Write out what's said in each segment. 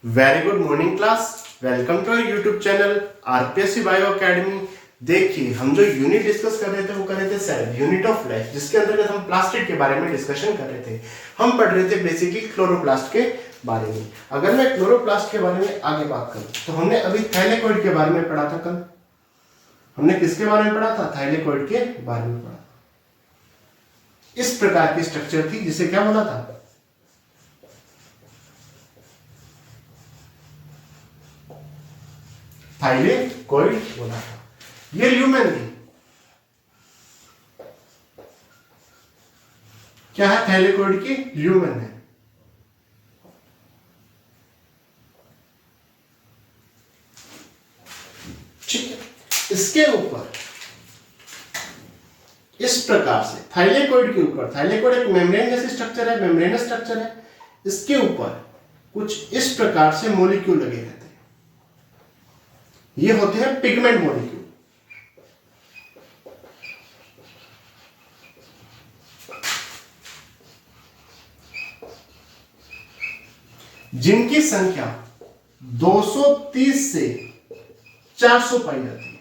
Very good morning class. Welcome to YouTube channel RPSC bio academy. देखिए, हम जो unit discuss कर रहे थे वो कर रहे थे सेल यूनिट ऑफ लाइफ, जिसके अंतर्गत हम प्लास्टिड के बारे में डिस्कशन कर रहे थे। हम पढ़ रहे थे बेसिकली क्लोरोप्लास्ट के बारे में। अगर मैं क्लोरोप्लास्ट के बारे में आगे बात करूं तो हमने अभी थाइलेकोइड के बारे में पढ़ा था। कल हमने किसके बारे में पढ़ा था? थाइलेकोइड के बारे में पढ़ा। इस प्रकार की स्ट्रक्चर थी जिसे क्या बोला था? थाइलेकोइड बोला था। ये ल्यूमेन थी। क्या है? थाइलेकोइड की ल्यूमेन है। ठीक है। इसके ऊपर इस प्रकार से थाइलेकोइड के ऊपर, थाइलेकोइड एक मेम्ब्रेन जैसी स्ट्रक्चर है, मेम्ब्रेनस स्ट्रक्चर है। इसके ऊपर कुछ इस प्रकार से मॉलिक्यूल लगे रहते हैं। ये होते हैं पिगमेंट मॉलिक्यूल। जिनकी संख्या 230 से 400 पाई जाती है।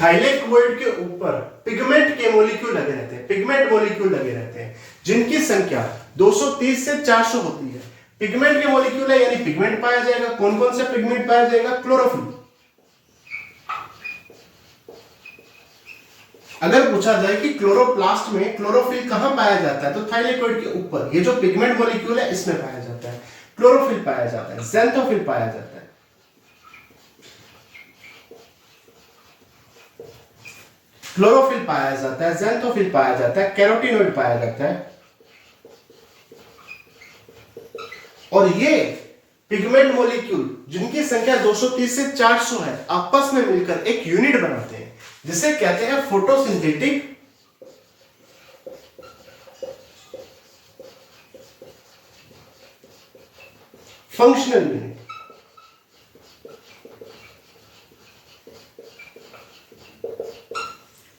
थाइलेकोइड के ऊपर पिगमेंट के मॉलिक्यूल लगे रहते हैं, पिगमेंट मॉलिक्यूल लगे रहते हैं, जिनकी संख्या 230 से 400 होती है। पिगमेंट के मॉलिक्यूल है यानी पिगमेंट पाया जाएगा। कौन कौन सा पिगमेंट पाया जाएगा? क्लोरोफिल। अगर पूछा जाए कि क्लोरोप्लास्ट में क्लोरोफिल कहां पाया जाता है, तो थाइलेकोइड के ऊपर ये जो पिगमेंट मॉलिक्यूल है इसमें पाया जाता है। क्लोरोफिल पाया जाता है, ज़ैंथोफिल पाया जाता है, क्लोरोफिल पाया जाता है, ज़ैंथोफिल पाया जाता है, कैरोटीनॉइड पाया जाता है। और ये पिगमेंट मॉलिक्यूल जिनकी संख्या 230 से 400 है, आपस में मिलकर एक यूनिट बनाते हैं जिसे कहते हैं photosynthetic functional unit.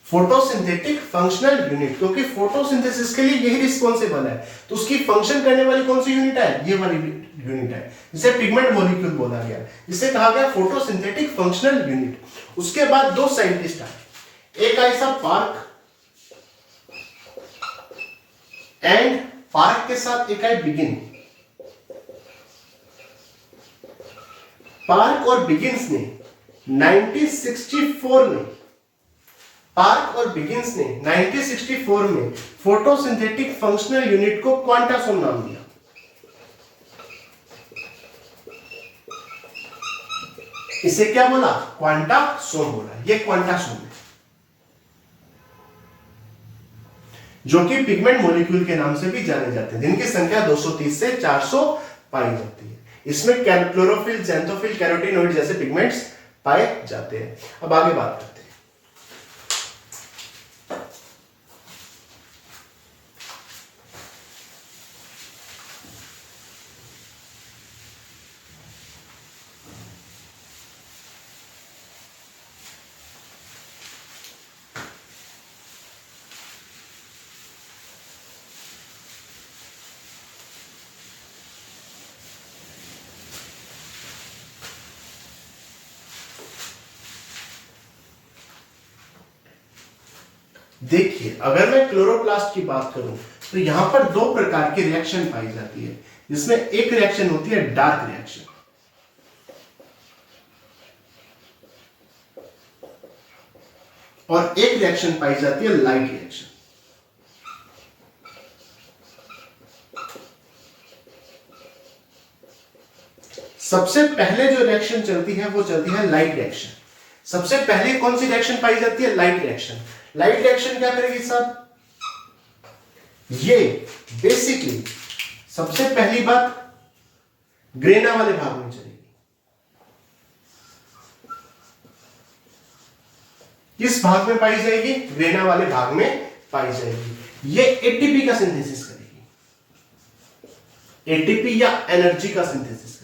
Photosynthetic functional unit, क्योंकि फोटोसिंथेसिस के लिए यही रिस्पॉन्सिबल है, तो उसकी फंक्शन करने वाली कौन सी यूनिट है? ये वाली यूनिट है, जिसे पिगमेंट मॉलिक्यूल बोला गया, इसे कहा गया फोटोसिंथेटिक फंक्शनल यूनिट। उसके बाद दो साइंटिस्ट आए, एक ऐसा पार्क एंड पार्क के साथ एक है बिगिन। पार्क और बिगिन्स ने 1964 में, पार्क और बिगिन्स ने 1964 में फोटोसिंथेटिक फंक्शनल यूनिट को क्वांटासोम नाम दिया। इसे क्या बोला? क्वांटासोम बोला। ये क्वांटासोम है, जो कि पिगमेंट मॉलिक्यूल के नाम से भी जाने जाते हैं, जिनकी संख्या 230 से 400 पाई जाती है। इसमें क्लोरोफिल, ज़ैंथोफिल, कैरोटीनॉइड जैसे पिगमेंट्स पाए जाते हैं। अब आगे बात करते हैं। देखिए, अगर मैं क्लोरोप्लास्ट की बात करूं तो यहां पर दो प्रकार की रिएक्शन पाई जाती है, जिसमें एक रिएक्शन होती है डार्क रिएक्शन, और एक रिएक्शन पाई जाती है लाइट रिएक्शन। सबसे पहले जो रिएक्शन चलती है वो चलती है लाइट रिएक्शन। सबसे पहले कौन सी रिएक्शन पाई जाती है? Light reaction. लाइट रिएक्शन क्या करेगी साहब? ये बेसिकली सबसे पहली बात ग्रेना वाले भाग में चलेगी। किस भाग में पाई जाएगी? ग्रेना वाले भाग में पाई जाएगी। ये एटीपी का सिंथेसिस करेगी, एटीपी या एनर्जी का सिंथेसिस करेगी।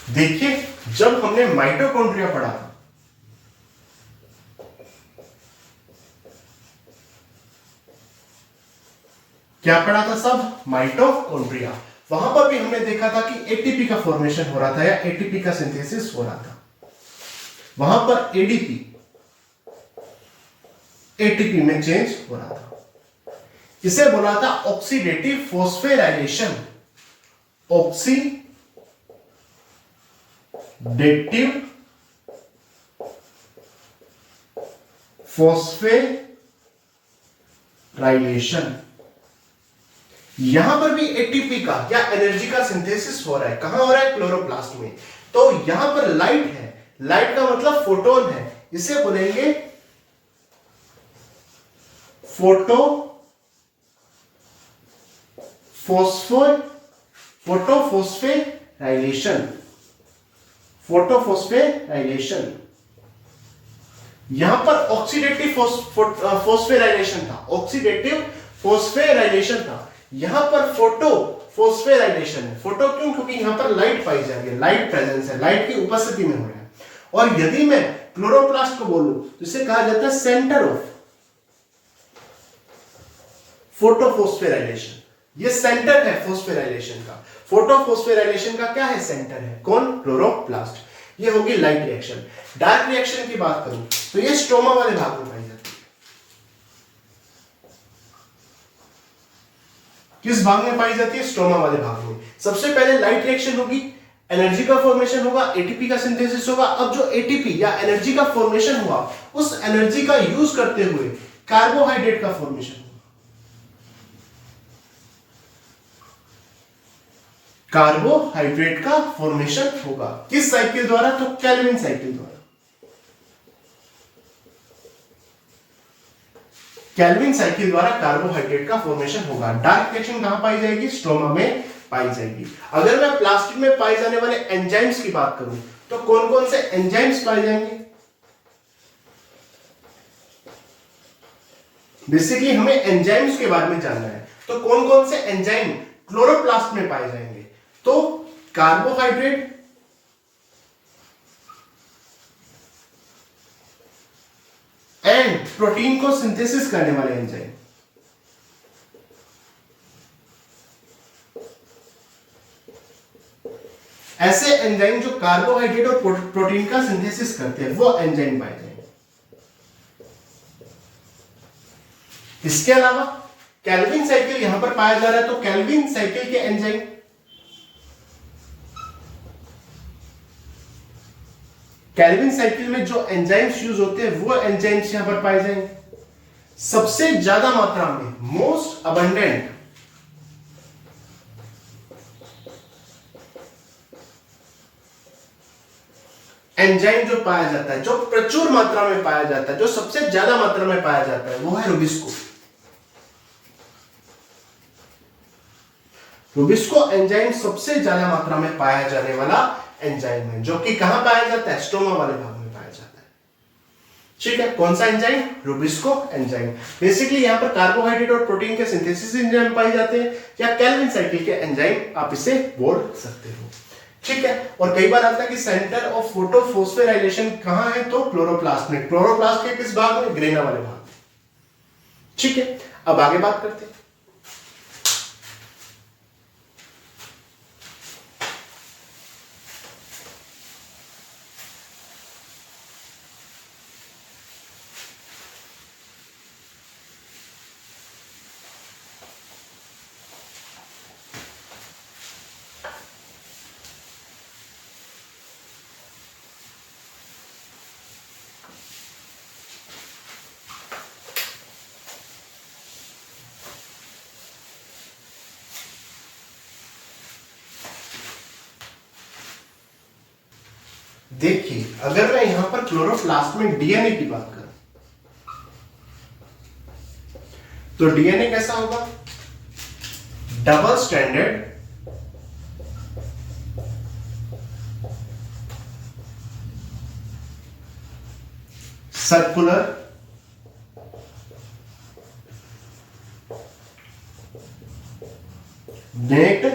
देखिए, जब हमने माइटोकॉन्ड्रिया पढ़ा था, क्या पढ़ा था सब? माइटोकॉन्ड्रिया। वहां पर भी हमने देखा था कि एटीपी का फॉर्मेशन हो रहा था या एटीपी का सिंथेसिस हो रहा था। वहां पर एडीपी एटीपी में चेंज हो रहा था। इसे बोला था ऑक्सीडेटिव फॉस्फोराइलेशन। Oxidative phosphorylation. यहां पर भी एटीपी का या एनर्जी का सिंथेसिस हो रहा है। कहां हो रहा है? क्लोरोप्लास्ट में। तो यहां पर लाइट है, लाइट का मतलब फोटोन है, इसे बोलेंगे फोटोफॉस्फोराइलेशन। फोटोफॉस्फोराइलेशन। यहां पर ऑक्सीडेटिव फॉस्फोराइलेशन था, ऑक्सीडेटिव फॉस्फोराइलेशन था। यहां पर फोटो फॉस्फोराइलेशन है। फोटो क्यों? क्योंकि यहां पर लाइट पाई जा रही है, लाइट प्रेजेंस है, लाइट की उपस्थिति में हो रहा है। और यदि मैं क्लोरोप्लास्ट को बोलूं तो इसे कहा जाता है सेंटर ऑफ फोटोफॉस्फोराइलेशन। ये सेंटर है फॉस्फोराइलेशन का। फोटोफॉस्फोराइलेशन का क्या है? सेंटर है। कौन? क्लोरोप्लास्ट। ये होगी लाइट रिएक्शन। डार्क रिएक्शन की बात करूं तो ये स्ट्रोमा वाले भाग में पाई जाती है। किस भाग में पाई जाती है? स्ट्रोमा वाले भाग में। सबसे पहले लाइट रिएक्शन होगी, एनर्जी का फॉर्मेशन होगा, एटीपी का सिंथेसिस होगा। अब जो एटीपी या एनर्जी का फॉर्मेशन हुआ, उस एनर्जी का यूज करते हुए कार्बोहाइड्रेट का फॉर्मेशन होगा। कार्बोहाइड्रेट का फॉर्मेशन होगा किस साइकिल द्वारा? तो केल्विन साइकिल द्वारा। केल्विन साइकिल द्वारा कार्बोहाइड्रेट का फॉर्मेशन होगा। डार्क रिएक्शन कहां पाई जाएगी? स्ट्रोमा में पाई जाएगी। अगर मैं प्लास्टिक में पाए जाने वाले एंजाइम्स की बात करूं तो कौन कौन से एंजाइम्स पाए जाएंगे? बेसिकली हमें एंजाइम्स के बारे में जानना है। तो कौन कौन से एंजाइम क्लोरोप्लास्ट में पाए जाएंगे? तो कार्बोहाइड्रेट, एंड प्रोटीन को सिंथेसिस करने वाले एंजाइम। ऐसे एंजाइम जो कार्बोहाइड्रेट और प्रोटीन का सिंथेसिस करते हैं, वो एंजाइम पाए जाएंगे। इसके अलावा केल्विन साइकिल यहां पर पाया जा रहा है, तो केल्विन साइकिल के एंजाइम, केल्विन साइकिल में जो एंजाइम्स यूज होते हैं वो एंजाइम्स यहां पर पाए जाएंगे। सबसे ज्यादा मात्रा में, मोस्ट अबंडेंट एंजाइम जो पाया जाता है, जो प्रचुर मात्रा में पाया जाता है, जो सबसे ज्यादा मात्रा में पाया जाता है, वो है रुबिस्को। रुबिस्को एंजाइम सबसे ज्यादा मात्रा में पाया जाने वाला एंजाइम है, जो कि कहां पाया जाता है? स्ट्रोमा वाले भाग में पाया जाता है। ठीक है, कौन सा एंजाइम? Rubisco enzyme. बेसिकली यहां पर कार्बोहाइड्रेट और प्रोटीन के सिंथेसिस एंजाइम पाए जाते हैं, या केल्विन साइकिल के एंजाइम आप इसे बोल सकते हो। ठीक है, और कई बार आता है कि सेंटर ऑफ फोटोफॉस्फोराइलेशन कहां है? तो क्लोरोप्लास्ट में। क्लोरोप्लास्ट के किस भाग में? ग्रेना वाले भाग में। ठीक है, अब आगे बात करते हैं। देखिए, अगर मैं यहां पर क्लोरोप्लास्ट में डीएनए की बात करूं तो डीएनए कैसा होगा? Double standard circular naked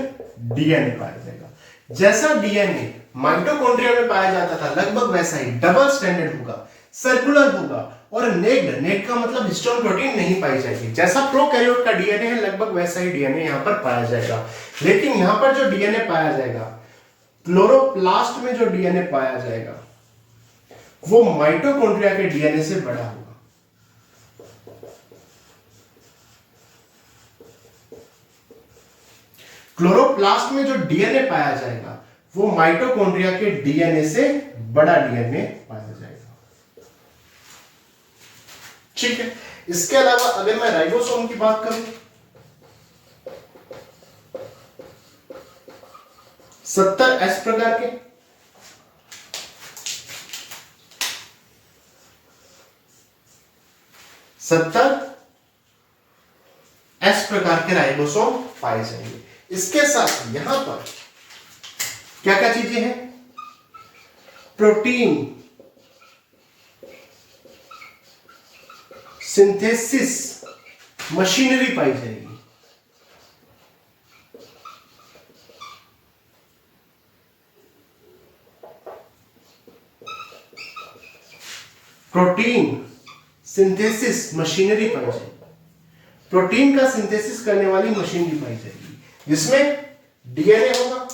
DNA पाया जाएगा। जैसा डीएनए माइटोकॉन्ड्रिया में पाया जाता था, लगभग वैसा ही डबल स्टैंडर्ड होगा। सर्कुलर होगा और नेक्ड का मतलब हिस्टोन प्रोटीन नहीं पाई जाएगी। जैसा प्रोकैरियोट का डीएनए है लगभग वैसा ही डीएनए यहाँ पर पाया जाएगा, लेकिन यहाँ पर जो डीएनए पाया जाएगा, क्लोरोप्लास्ट में जो डीएनए पाया जाएगा वो माइटोकॉन्ड्रिया के डीएनए से बड़ा होगा। क्लोरोप्लास्ट में जो डीएनए पाया जाएगा वो माइटोकॉन्ड्रिया के डीएनए से बड़ा डीएनए पाया जाएगा। ठीक है, इसके अलावा अगर मैं राइबोसोम की बात करूं, 70 एस प्रकार के, एस प्रकार के राइबोसोम पाए जाएंगे। इसके साथ यहां पर क्या क्या चीजें हैं, प्रोटीन सिंथेसिस मशीनरी पाई जाएगी। प्रोटीन सिंथेसिस मशीनरी पाई जाएगी। प्रोटीन का सिंथेसिस करने वाली मशीनरी पाई जाएगी, जिसमें डीएनए होगा,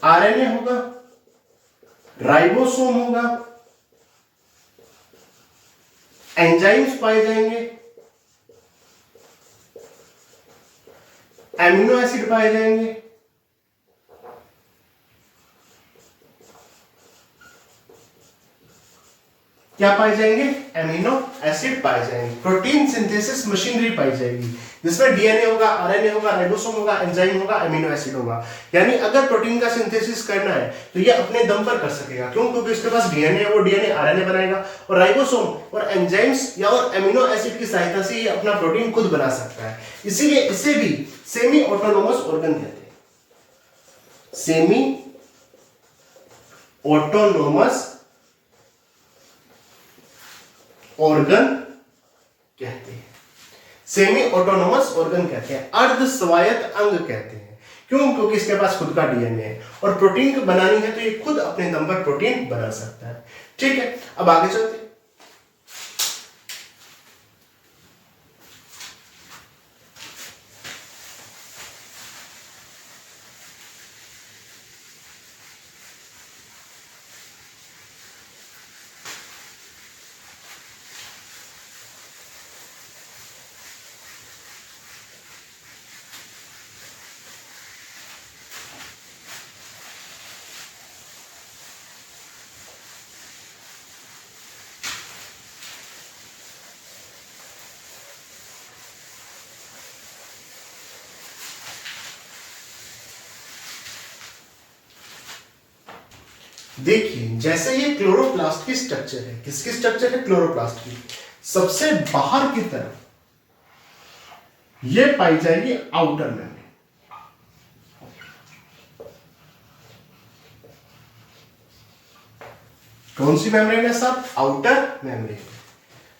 आरएनए होगा, राइबोसोम होगा, एंजाइम्स पाए जाएंगे, एमिनो एसिड पाए जाएंगे, क्या पाए जाएंगे, एमिनो एसिड पाए जाएंगे। प्रोटीन सिंथेसिस मशीनरी पाई जाएगी, जिसमें डीएनए होगा, आरएनए होगा, राइबोसोम होगा, एंजाइम होगा, एमिनो एसिड होगा। यानी अगर प्रोटीन का सिंथेसिस करना है तो ये अपने दम पर कर सकेगा। क्यों? क्योंकि इसके पास डीएनए है, वो डीएनए आरएनए बनाएगा, और राइबोसोम और एंजाइम्स या और एमिनो एसिड की सहायता से ये अपना प्रोटीन खुद बना सकता है। इसीलिए इसे भी सेमी ऑटोनोमस ऑर्गन कहते हैं। सेमी ऑटोनोमस ऑर्गन कहते हैं, सेमी ऑटोनोमस ऑर्गन कहते हैं, अर्ध स्वायत्त अंग कहते हैं। क्यों? क्योंकि इसके पास खुद का डीएनए है और प्रोटीन बनानी है तो ये खुद अपने दम पर प्रोटीन बना सकता है। ठीक है, अब आगे चलते हैं। देखिए, जैसे ये क्लोरोप्लास्ट की स्ट्रक्चर है, किसकी स्ट्रक्चर है? क्लोरोप्लास्ट की। सबसे बाहर की तरफ ये पाई जाएगी आउटर मेम्ब्रेन। कौन सी मेम्ब्रेन है साहब? Outer membrane.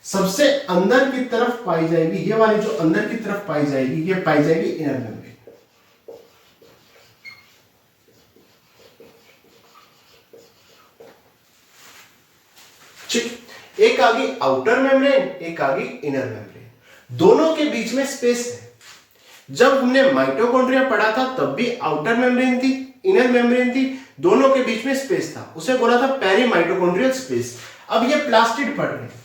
सबसे अंदर की तरफ पाई जाएगी, ये वाली जो अंदर की तरफ पाई जाएगी, ये पाई जाएगी इनर मेम्ब्रेन। ठीक, एक आ गई आउटर मेम्ब्रेन, एक आ गई इनर मेम्ब्रेन। दोनों के बीच में स्पेस है। जब हमने माइटोकॉन्ड्रिया पढ़ा था तब भी आउटर मेम्ब्रेन थी, इनर मेम्ब्रेन थी, दोनों के बीच में स्पेस था, उसे बोला था पेरी माइटोकॉन्ड्रियल स्पेस। अब ये प्लास्टिड पढ़ रहे हैं,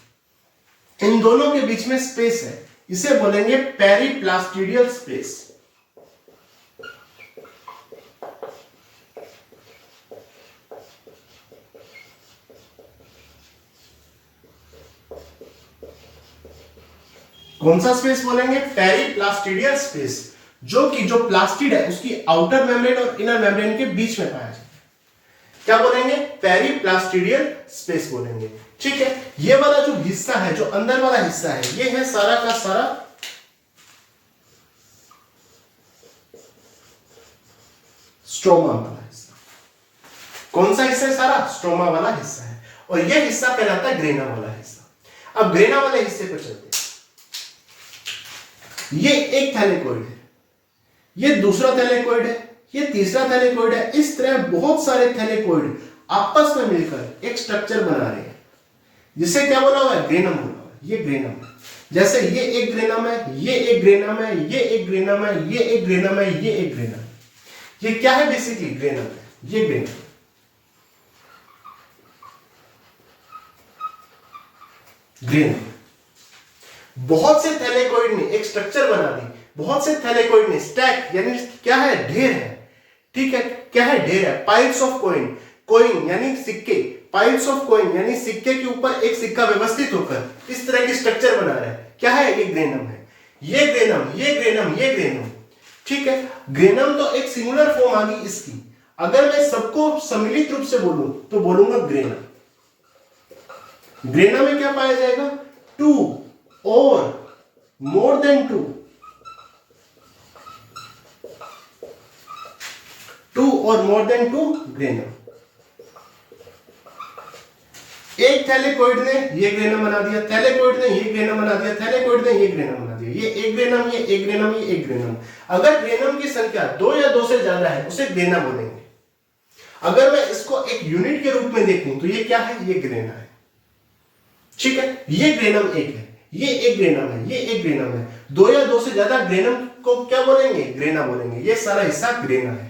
इन दोनों के बीच में स्पेस है, इसे बोलेंगे पेरीप्लास्टिडियल स्पेस। कौन सा स्पेस बोलेंगे? पेरीप्लास्टिडियल स्पेस, जो प्लास्टिड है उसकी आउटर मेम्ब्रेन और इनर मेम्ब्रेन के बीच में पाया जाता है। क्या बोलेंगे? पेरीप्लास्टिडियल स्पेस बोलेंगे। ठीक है, ये वाला जो हिस्सा है, जो अंदर वाला हिस्सा है, ये है सारा का सारा स्ट्रोमा वाला हिस्सा। कौन सा हिस्सा है? सारा स्ट्रोमा वाला हिस्सा है, और यह हिस्सा कहलाता है ग्रेना वाला हिस्सा। अब ग्रेना वाले हिस्से पर चलते हैं। ये एक थैलेकोइड है, ये दूसरा थैलेकोइड है, ये तीसरा थैलेकोइड है। इस तरह बहुत सारे थैलेकोइड आपस में मिलकर एक स्ट्रक्चर बना रहे हैं, जिसे क्या बोला हुआ है, ग्रेनम बोला हुआ है। ये ग्रेनम है। जैसे ये एक ग्रेनम है, ये एक ग्रेनम है, ये एक ग्रेनम है, ये एक ग्रेनम है, ये एक ग्रेनम है। ये क्या है? बेसिकली ग्रेनम है। ये ग्रेनम बहुत से थैलेकोइड ने एक स्ट्रक्चर बना दी, बहुत से थैलेकोइड ने स्टैक, यानी क्या है, ढेर है। ठीक है, क्या है? ढेर है। पाइल्स ऑफ कॉइन, कॉइन यानी सिक्के, पाइल्स ऑफ कॉइन यानी सिक्के के ऊपर एक सिक्का व्यवस्थित होकर इस तरह की स्ट्रक्चर बना रहा है। क्या है? ये ग्रेनम है। ये ग्रेनम, ये ग्रेनम, ये ग्रेनम। ठीक है, ग्रेनम तो एक सिंगुलर फॉर्म आ गई इसकी। अगर मैं सबको सम्मिलित रूप से बोलूं तो बोलूंगा ग्रेनम। ग्रेनम में क्या पाया जाएगा? टू और मोर देन टू, टू और मोर देन टू ग्रेनम। एक थैलेकोइड ने ये ग्रेनम बना दिया, थैलेकोइड ने ये ग्रेनम बना दिया, थैलेकोइड ने ये ग्रेनम बना दिया। ये एक ग्रेनम, ये एक ग्रेनम, ये एक ग्रेनम। अगर ग्रेनम की संख्या 2 या 2 से ज्यादा है उसे ग्रेना बोलेंगे। अगर मैं इसको एक यूनिट के रूप में देखूं तो ये क्या है? ये ग्रेना है। ठीक है, ये ग्रेनम एक है, ये एक ग्रेनम है, ये एक ग्रेनम है। 2 या 2 से ज्यादा ग्रेनम को क्या बोलेंगे? ग्रेना बोलेंगे। ये सारा हिस्सा ग्रेना है।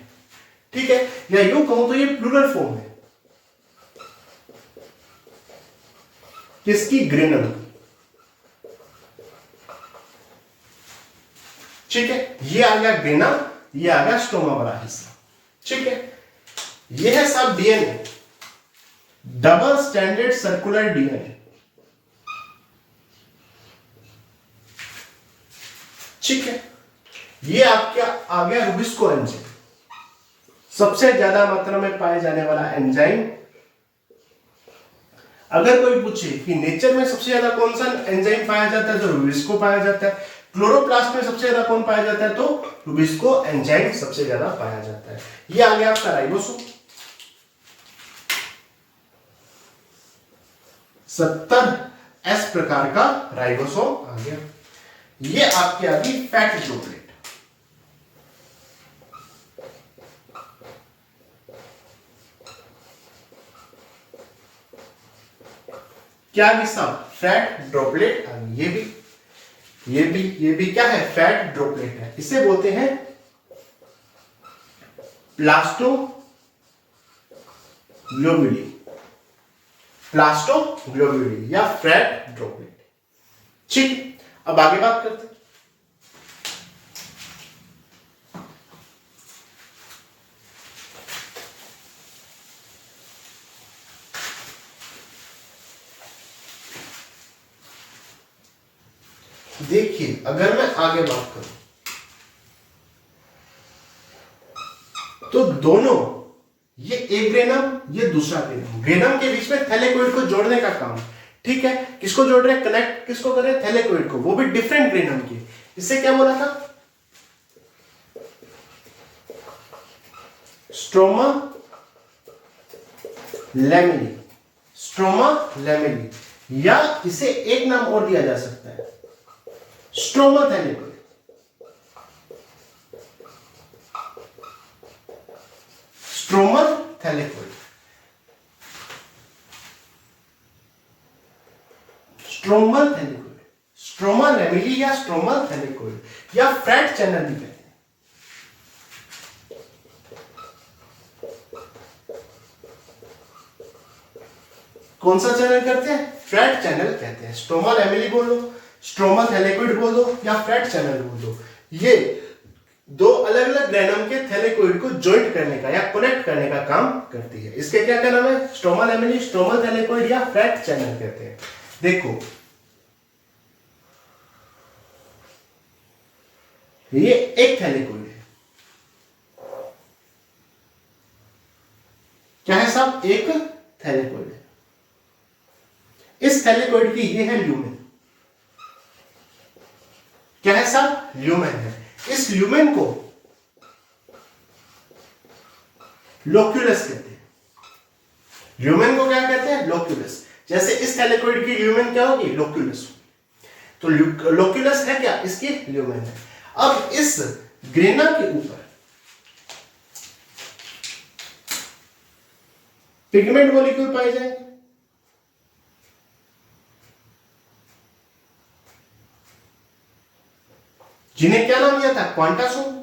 ठीक है, या यूं कहूं तो ये प्लूरल फॉर्म है किसकी? ग्रेनम। ठीक है, ये आ गया ग्रेना, ये आ गया स्ट्रोमा वाला हिस्सा। ठीक है, ये है सब DNA, double standard circular DNA. ठीक है, ये आपका आ गया रुबिस्को एंजाइम, सबसे ज्यादा मात्रा में पाए जाने वाला एंजाइम। अगर कोई पूछे कि नेचर में सबसे ज्यादा कौन सा एंजाइम पाया जाता है तो रुबिस्को पाया जाता है। क्लोरोप्लास्ट में सबसे ज्यादा कौन पाया जाता है तो रुबिस्को एंजाइम सबसे ज्यादा पाया जाता है। ये आ गया आपका राइबोसोम, 70S प्रकार का राइबोसोम आ गया। ये आपकी आ गई फैट ड्रॉपलेट। क्या भी सब फैट ड्रॉपलेट आ गई। ये भी क्या है? फैट ड्रॉपलेट है। इसे बोलते हैं प्लास्टोग्लोब्यूली, प्लास्टोग्लोब्यूली या फैट ड्रॉपलेट। ठीक, अब आगे बात करते हैं। देखिए, अगर मैं आगे बात करूं तो दोनों, ये एक ग्रेनम, ये दूसरा ग्रेनम, ग्रेनम के बीच में थैलेकोइड को जोड़ने का काम। ठीक है, किसको जोड़ रहे हैं? कनेक्ट किसको कर रहे हैं? थैलेकोइड को, वो भी डिफरेंट ग्रेनम के। इससे क्या बोला था? स्ट्रोमा लैमेली, स्ट्रोमा लैमेली, या इसे एक नाम और दिया जा सकता है, stroma thylakoid. Stroma thylakoid, stromal thylakoid, stroma lamellae या स्ट्रोमल थैलेकोइड या फ्रैट चैनल भी कहते हैं। कौन सा चैनल कहते हैं? फ्रैट चैनल कहते हैं। स्ट्रोमा लैमेली बोल दो, स्ट्रोमा थैलेकोइड बोल दो या फ्रैट चैनल बोल दो। ये दो अलग अलग ग्रेनम के थैलेकोइड को जॉइंट करने का या कनेक्ट करने का काम करती है। इसके क्या नाम है? स्ट्रोमा लैमेली, स्ट्रोमा थैलेकोइड या फ्रैट चैनल कहते हैं। देखो, ये एक थैलेकोइड है। क्या है साहब? एक थैलेकोइड है। इस थैलेकोइड की ये है ल्यूमेन। क्या है साहब? ल्यूमेन है। इस ल्यूमेन को लोक्यूलस कहते हैं। ल्यूमेन को क्या कहते हैं? लोक्यूलस। जैसे इस थैलेकोइड की ल्यूमेन क्या होगी? लोक्यूलस। तो लोक्यूलस है क्या? इसकी ल्यूमेन है। अब इस ग्रेना के ऊपर पिगमेंट मॉलिक्यूल पाए जाएंगे। जिन्हें क्या नाम दिया था? क्वांटासोम।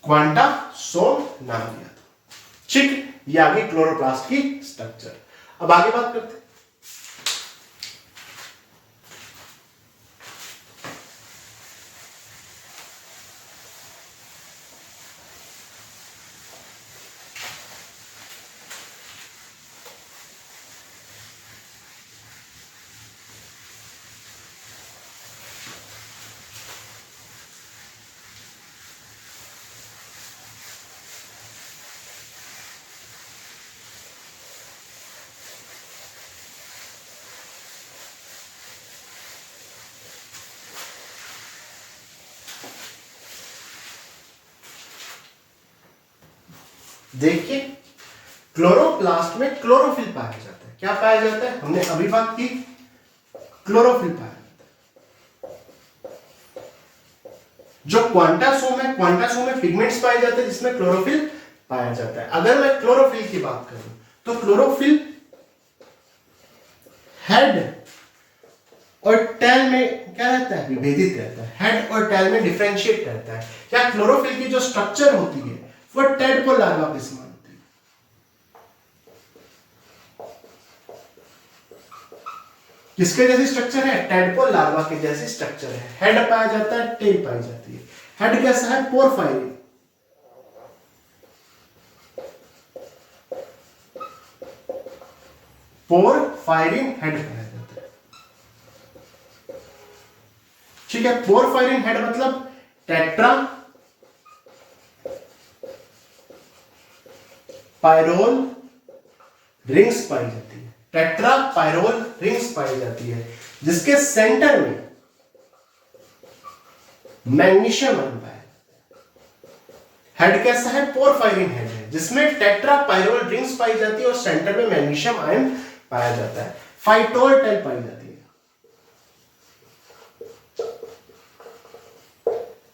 क्वांटासोम नाम दिया था। ठीक, ये आ गई क्लोरोप्लास्ट की स्ट्रक्चर। अब आगे बात करते हैं। देखिए, क्लोरोप्लास्ट में क्लोरोफिल पाया जाता है। क्या पाया जाता है? हमने अभी बात की, क्लोरोफिल पाया जाता है। जो क्वांटासोम है, क्वांटासोम में पिगमेंट्स पाए जाते हैं जिसमें क्लोरोफिल पाया जाता है। अगर मैं क्लोरोफिल की बात करूं तो क्लोरोफिल हेड और टेल में क्या रहता है? विभेदित रहता है। हेड और टेल में डिफरेंशिएट रहता है। क्या क्लोरोफिल की जो स्ट्रक्चर होती है वो टेडपोल लार्वा के समान होती है। किसके जैसी स्ट्रक्चर है? टेडपोल लार्वा के जैसी स्ट्रक्चर है। हेड पाया जाता है, टेल पाई जाती है। हेड कैसा है? पोरफायरिन। पोरफायरिन हेड पाया जाता है। ठीक है, पोरफायरिन हेड मतलब टेट्रा पायरोल रिंग्स पाई जाती है। टेट्रा पायरोल रिंग्स पाई जाती है जिसके सेंटर में मैग्नीशियम आयन पाया जाता है। हेड कैसा है? पोरफायरिन हेड है जिसमें टेट्रा पायरोल रिंग्स पाई जाती है और सेंटर में मैग्नीशियम आयन पाया जाता है। फाइटोल टेल पाई जाती है।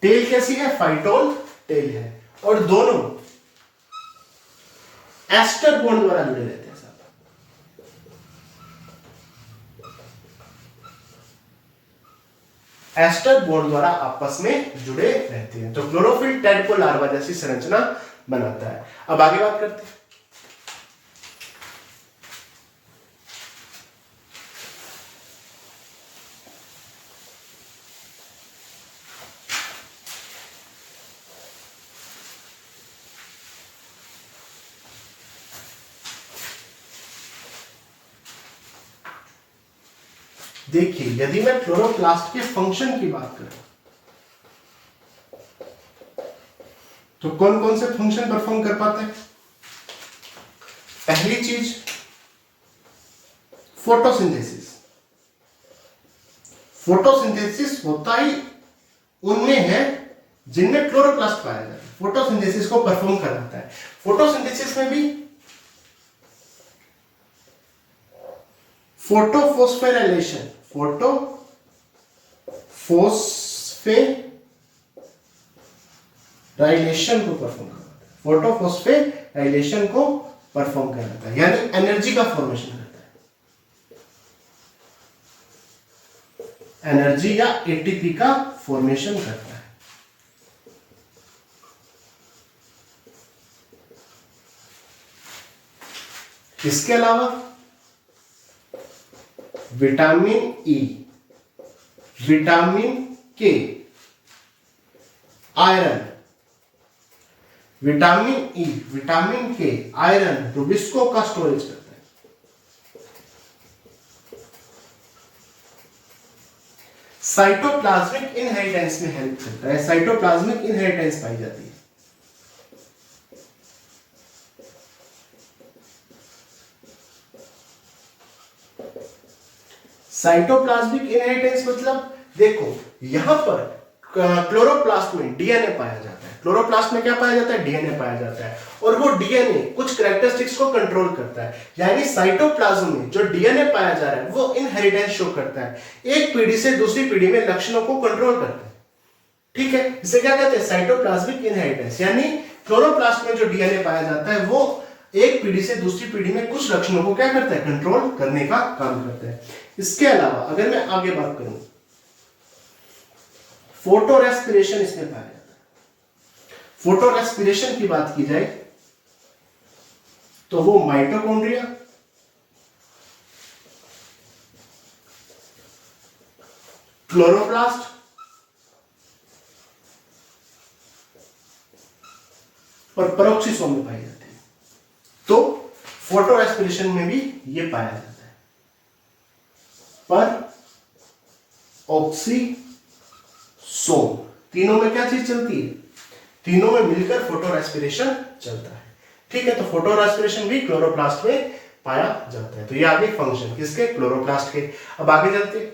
टेल कैसी है? फाइटोल टेल है। और दोनों एस्टर बॉन्ड द्वारा जुड़े रहते हैं साथ। एस्टर बॉन्ड द्वारा आपस में जुड़े रहते हैं। तो क्लोरोफिल टेडपोल लार्वा जैसी संरचना बनाता है। अब आगे बात करते हैं। देखिए, यदि मैं क्लोरोप्लास्ट के फंक्शन की बात करूं तो कौन कौन से फंक्शन परफॉर्म कर पाते हैं? पहली चीज फोटोसिंथेसिस। फोटोसिंथेसिस होता ही उनमें है जिनमें क्लोरोप्लास्ट पाया जाता है। फोटोसिंथेसिस को परफॉर्म कराता है। फोटोसिंथेसिस में भी फोटोफॉस्फोराइलेशन, फोटोफॉस्फोराइलेशन को परफॉर्म कराता है। फोटोफॉस्फोराइलेशन को परफॉर्म कराता है, यानी एनर्जी का फॉर्मेशन करता है। एनर्जी या एटीपी का फॉर्मेशन करता है। इसके अलावा विटामिन ई, विटामिन के, आयरन, विटामिन ई, विटामिन के, आयरन रुबिस्को का स्टोरेज करता है। साइटोप्लाज्मिक इनहेरिटेंस में हेल्प करता है। साइटोप्लाज्मिक इनहेरिटेंस पाई जाती है। साइटोप्लाज्मिक इनहेरिटेंस मतलब देखो, यहां पर क्लोरोप्लास्ट में डीएनए पाया जाता है। क्लोरोप्लास्ट में क्या पाया जाता है? डीएनए पाया जाता है। और वो डीएनए कुछ कैरेक्टरिस्टिक्स को कंट्रोल करता है। यानी साइटोप्लाज्म में जो डीएनए पाया जा रहा है वो इनहेरिटेंस शो करता है। एक पीढ़ी से दूसरी पीढ़ी में लक्षणों को कंट्रोल करता है। ठीक है, इसे क्या कहते हैं, साइटोप्लाज्मिक इनहेरिटेंस। यानी क्लोरोप्लास्ट में जो डीएनए पाया जाता है वो एक पीढ़ी से दूसरी पीढ़ी में कुछ लक्षणों को क्या करता है, कंट्रोल करने का काम करता है। इसके अलावा अगर मैं आगे बात करूं, फोटो रेस्पिरेशन इसमें पाया जाता है। फोटो रेस्पिरेशन की बात की जाए तो वो माइटोकॉन्ड्रिया, क्लोरोप्लास्ट और पेरोक्सिसोम में पाई जाती है। तो फोटो रेस्पिरेशन में भी ये पाया जाता है। पर ऑक्सीसोम, तीनों में क्या चीज चलती है, तीनों में मिलकर फोटो रेस्पिरेशन चलता है। ठीक है, तो फोटो रेस्पिरेशन भी क्लोरोप्लास्ट में पाया जाता है। तो ये आगे फंक्शन किसके, क्लोरोप्लास्ट के। अब आगे चलते हैं।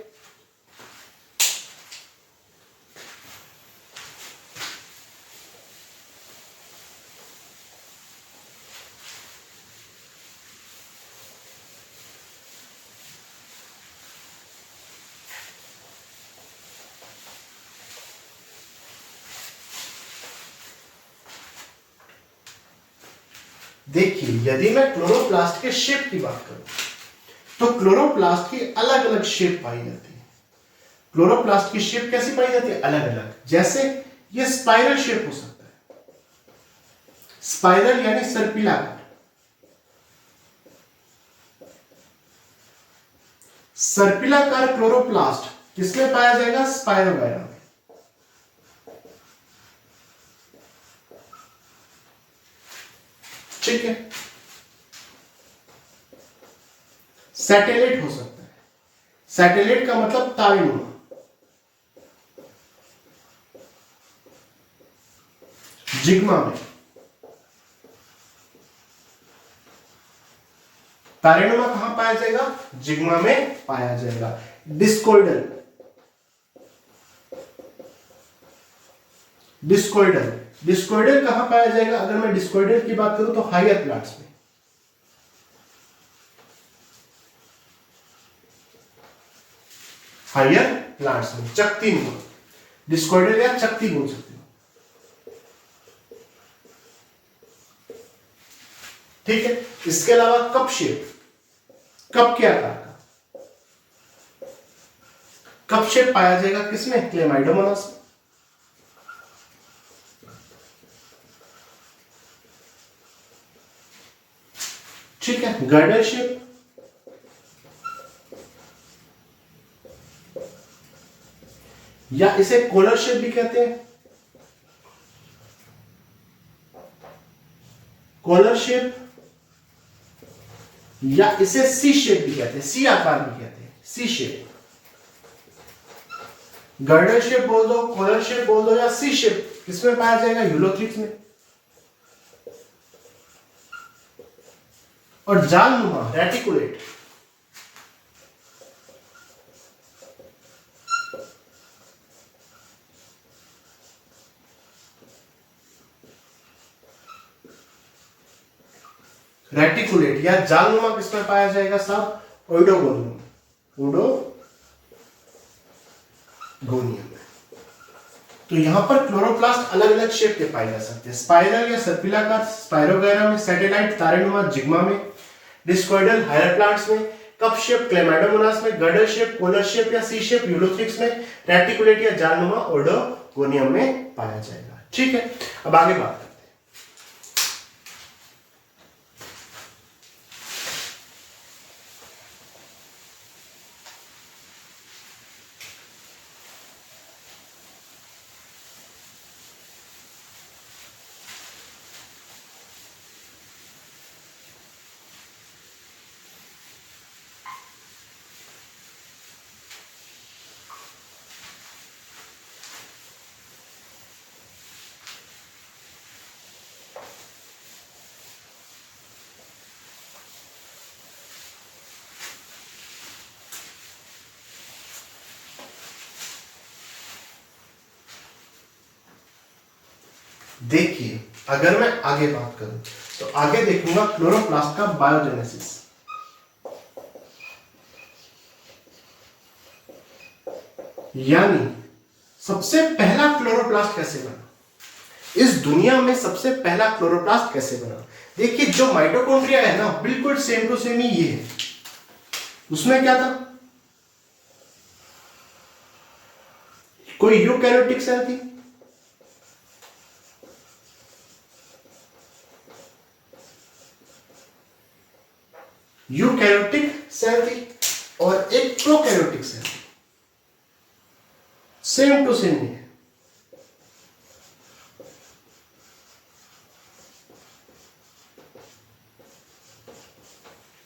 देखिए, यदि मैं क्लोरोप्लास्ट के शेप की बात करूं तो क्लोरोप्लास्ट की अलग अलग शेप पाई जाती है। क्लोरोप्लास्ट की शेप कैसी पाई जाती है, अलग अलग। जैसे ये स्पाइरल शेप हो सकता है, स्पाइरल यानी सर्पिलाकार। सर्पिलाकार क्लोरोप्लास्ट किसमें पाया जाएगा, स्पाइरोगायरा में। ठीक है, सैटेलाइट हो सकता है। सैटेलाइट का मतलब तारेनुमा। जिग्मा में, तारेनुमा कहां पाया जाएगा, जिग्मा में पाया जाएगा। डिस्कोइडल, डिस्कोइडल, डिस्कोइडल कहां पाया जाएगा, अगर मैं डिस्कोइडल की बात करूं तो हायर प्लांट्स में। हायर प्लांट्स में चकती नुमा, डिस्कोइडल या चकती बोल सकते हो। ठीक है, इसके अलावा कप शेप, कप के आकार का कप शेप पाया जाएगा किसमें, क्लेमाइडोमोनास में। ठीक है, गर्डर शेप, या इसे कोलर शेप भी कहते हैं। कॉलर शेप, या इसे सी शेप भी कहते हैं, सी आकार भी कहते हैं, सी शेप। गर्डर शेप बोल दो, कॉलर शेप बोल दो, या सी शेप किसमें पाया जाएगा, यूलोथ्रिक्स में। और जालनुमा, रेटिकुलेट, रेटिकुलेट या जालनुमा किसमें पाया जाएगा साहब, ओइडोगोनियम, ओइडोगोनियम। तो यहां पर क्लोरोप्लास्ट अलग अलग शेप के पाए जा सकते हैं, स्पाइरल या सर्पिलाकार स्पाइरोगायरा में, सैटेलाइट तारेनुमा जिग्मा में, डिस्कोइडल हायर प्लांट्स में, कप शेप क्लेमाइडोमोनास में, गर्डर शेप कोलर शेप या सी शेप यूलोथ्रिक्स में, रेटिकुलेट या जालनुमा ओइडोगोनियम में पाया जाएगा। ठीक है, अब आगे बात करते हैं। देखिए, अगर मैं आगे बात करूं तो आगे देखूंगा क्लोरोप्लास्ट का बायोजेनेसिस। यानी सबसे पहला क्लोरोप्लास्ट कैसे बना? इस दुनिया में सबसे पहला क्लोरोप्लास्ट कैसे बना? देखिए जो माइटोकॉन्ड्रिया है ना, बिल्कुल सेम टू सेम ही ये है। उसमें क्या था? कोई यूकैरियोटिक सेल थी, यूकैरियोटिक सेल थी और एक प्रोकैरियोटिक सेल थी। सेम टू सेम है।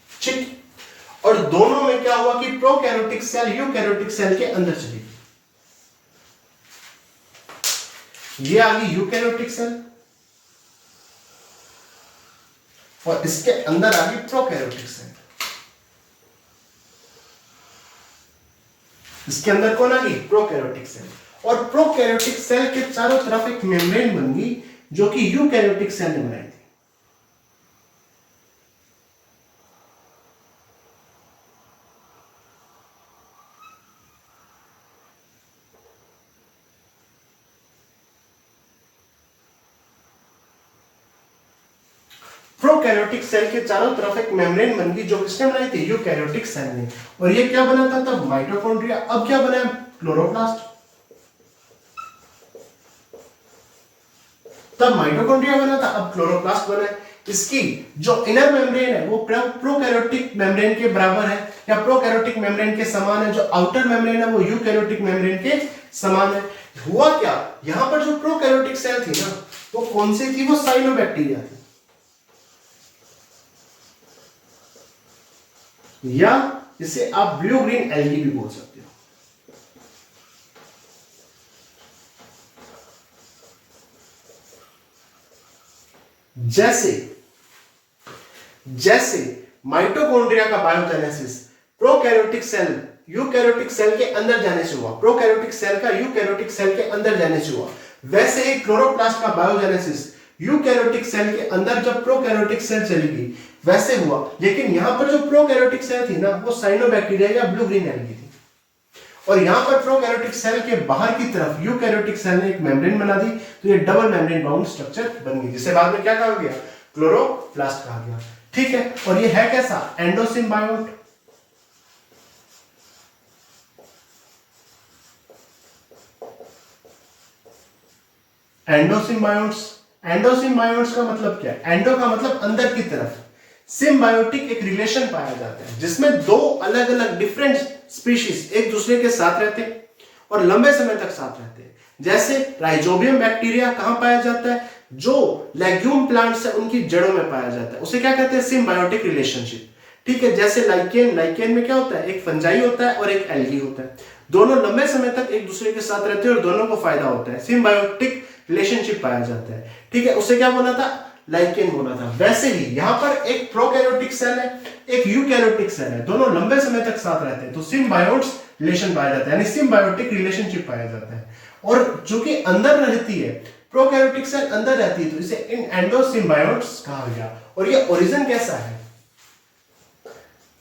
ठीक, और दोनों में क्या हुआ कि प्रोकैरियोटिक सेल यूकैरियोटिक सेल के अंदर चली गई। ये आ गई यूकैरियोटिक सेल और इसके अंदर आ गई प्रोकैरियोटिक सेल। इसके अंदर कौन आ गई? Prokaryotic cell. और प्रोकैरियोटिक सेल के चारों तरफ एक मेम्ब्रेन बन गई जो कि यूकैरियोटिक सेल ने बनाई थी। प्रोकैरियोटिक सेल के चारों तरफ एक मेम्ब्रेन बन गई जो किसने बनाई थी? यूकैरियोटिक सेल ने। और ये क्या बना था तब? माइटोकॉन्ड्रिया। अब क्या बना? क्लोरोप्लास्ट। तब माइटोकॉन्ड्रिया बना था, अब क्लोरोप्लास्ट बना है। इसकी जो इनर मेम्ब्रेन है वो प्रोकैरियोटिक मेम्ब्रेन के बराबर है या प्रोकैरियोटिक मेम्ब्रेन के समान है। जो आउटर मेम्ब्रेन है वो यूकैरियोटिक मेम्ब्रेन के समान है। हुआ क्या, यहां पर जो प्रोकैरियोटिक सेल थी ना, वो कौन सी थी? वो साइनोबैक्टीरिया थी, या इसे आप ब्लू ग्रीन एल्गी भी बोल सकते हो। जैसे माइटोकॉन्ड्रिया का biogenesis prokaryotic cell eukaryotic cell के अंदर जाने से हुआ, प्रोकैरियोटिक सेल का यूकैरियोटिक सेल के अंदर जाने से हुआ, वैसे ही क्लोरोप्लास्ट का बायोजेनेसिस यूकैरियोटिक सेल के अंदर जब प्रोकैरियोटिक सेल चली गई वैसे हुआ। लेकिन यहां पर जो प्रोकैरियोटिक सेल थी ना, वो साइनोबैक्टीरिया या ब्लू ग्रीन एल्गी थी। और यहां पर प्रोकैरियोटिक सेल के बाहर की तरफ यूकैरियोटिक सेल ने एक मेम्ब्रेन बना दी, तो ये डबल मेम्ब्रेन बाउंड स्ट्रक्चर बन गई, जिसे बाद में क्या कहा गया? क्लोरोप्लास्ट कहा गया। ठीक है, और ये है कैसा? एंडोसिम्बायोट। एंडोसिम्बायोट्स का मतलब क्या है? एंडो का मतलब अंदर की तरफ, सिम्बायोटिक एक रिलेशन पाया जाता है जिसमें दो अलग अलग डिफरेंट स्पीशीज एक दूसरे के साथ रहते हैं और लंबे समय तक साथ रहते हैं। जैसे राइजोबियम बैक्टीरिया कहां पाया जाता है? जो लेग्यूम प्लांट्स है उनकी जड़ों में पाया जाता है। उसे क्या कहते हैं? Symbiotic relationship. ठीक है, जैसे लाइकेन में क्या होता है? एक फंजाई होता है और एक एल्गी होता है। दोनों लंबे समय तक एक दूसरे के साथ रहते हैं और दोनों को फायदा होता है। सिम्बायोटिक रिलेशनशिप पाया जाता है। ठीक है, उसे क्या बोला था? लाइकेन बोला था। वैसे ही यहां पर एक प्रोकैरियोटिक सेल है, एक यूकैरियोटिक सेल है, दोनों लंबे समय तक साथ रहते हैं, तो सिम्बायोट्स रिलेशन पाया जाता है, यानी सिम्बायोटिक रिलेशनशिप पाया जाता है। और जो कि अंदर रहती है, प्रोकैरियोटिक सेल अंदर रहती है, तो इसे एंडोसिम्बायोट्स कहा गया। और ये ओरिजिन कैसा है?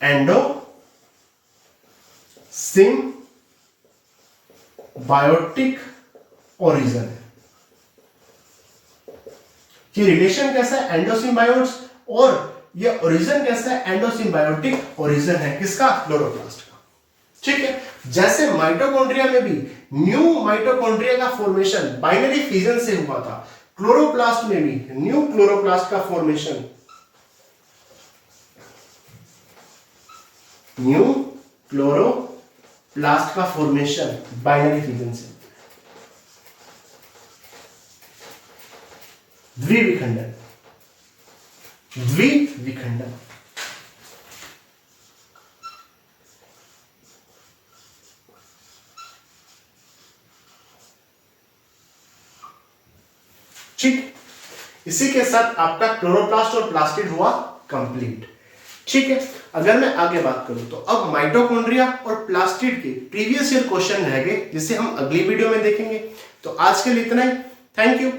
एंडोसिम्बायोटिक ओरिजिन है। ये रिलेशन कैसा है? एंडोसिम्बायोट्स। और ये ओरिजिन कैसा है? एंडोसिम्बायोटिक ओरिजिन है। किसका? क्लोरोप्लास्ट का। ठीक है, जैसे माइटोकॉन्ड्रिया में भी न्यू माइटोकॉन्ड्रिया का फॉर्मेशन बाइनरी फिजन से हुआ था, क्लोरोप्लास्ट में भी न्यू क्लोरोप्लास्ट का फॉर्मेशन न्यू क्लोरोप्लास्ट का फॉर्मेशन बाइनरी फिजन से। द्विविखंडन। ठीक, इसी के साथ आपका क्लोरोप्लास्ट और प्लास्टिड हुआ कंप्लीट। ठीक है, अगर मैं आगे बात करूं तो अब माइटोकॉन्ड्रिया और प्लास्टिड के प्रीवियस ईयर क्वेश्चन रह गए जिसे हम अगली वीडियो में देखेंगे। तो आज के लिए इतना ही। Thank you.